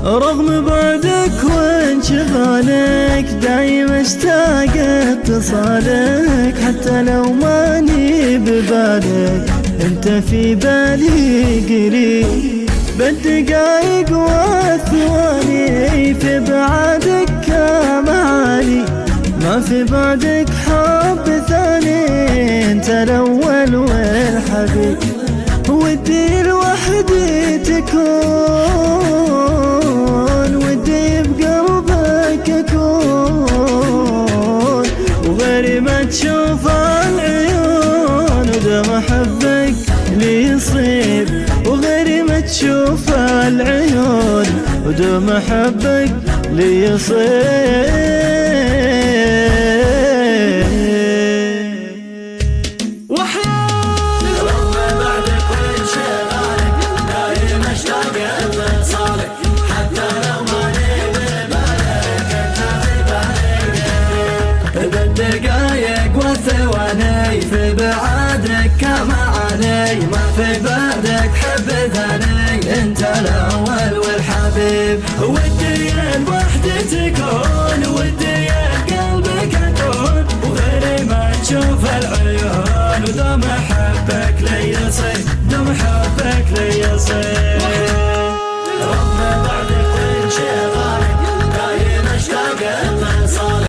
رغم بعدك وانشغالك دايم اشتاق اتصالك، حتى لو ماني ببالك انت في بالي قريب. بالدقايق والثواني في بعدك كمعاني، ما في بعدك حب ثاني انت الاول والحبيب. ودي لوحدي تكون، ودي بقلبك اكون، وغيري ما تشوف العيون وده محبك لي يصيب. وغيري ما تشوف العيون وده محبك لي يصيب. بالدقايق والثواني في بعادك كمعاني، ما في بعدك حب ثاني انت الاول والحبيب. ودي الوحدة تكون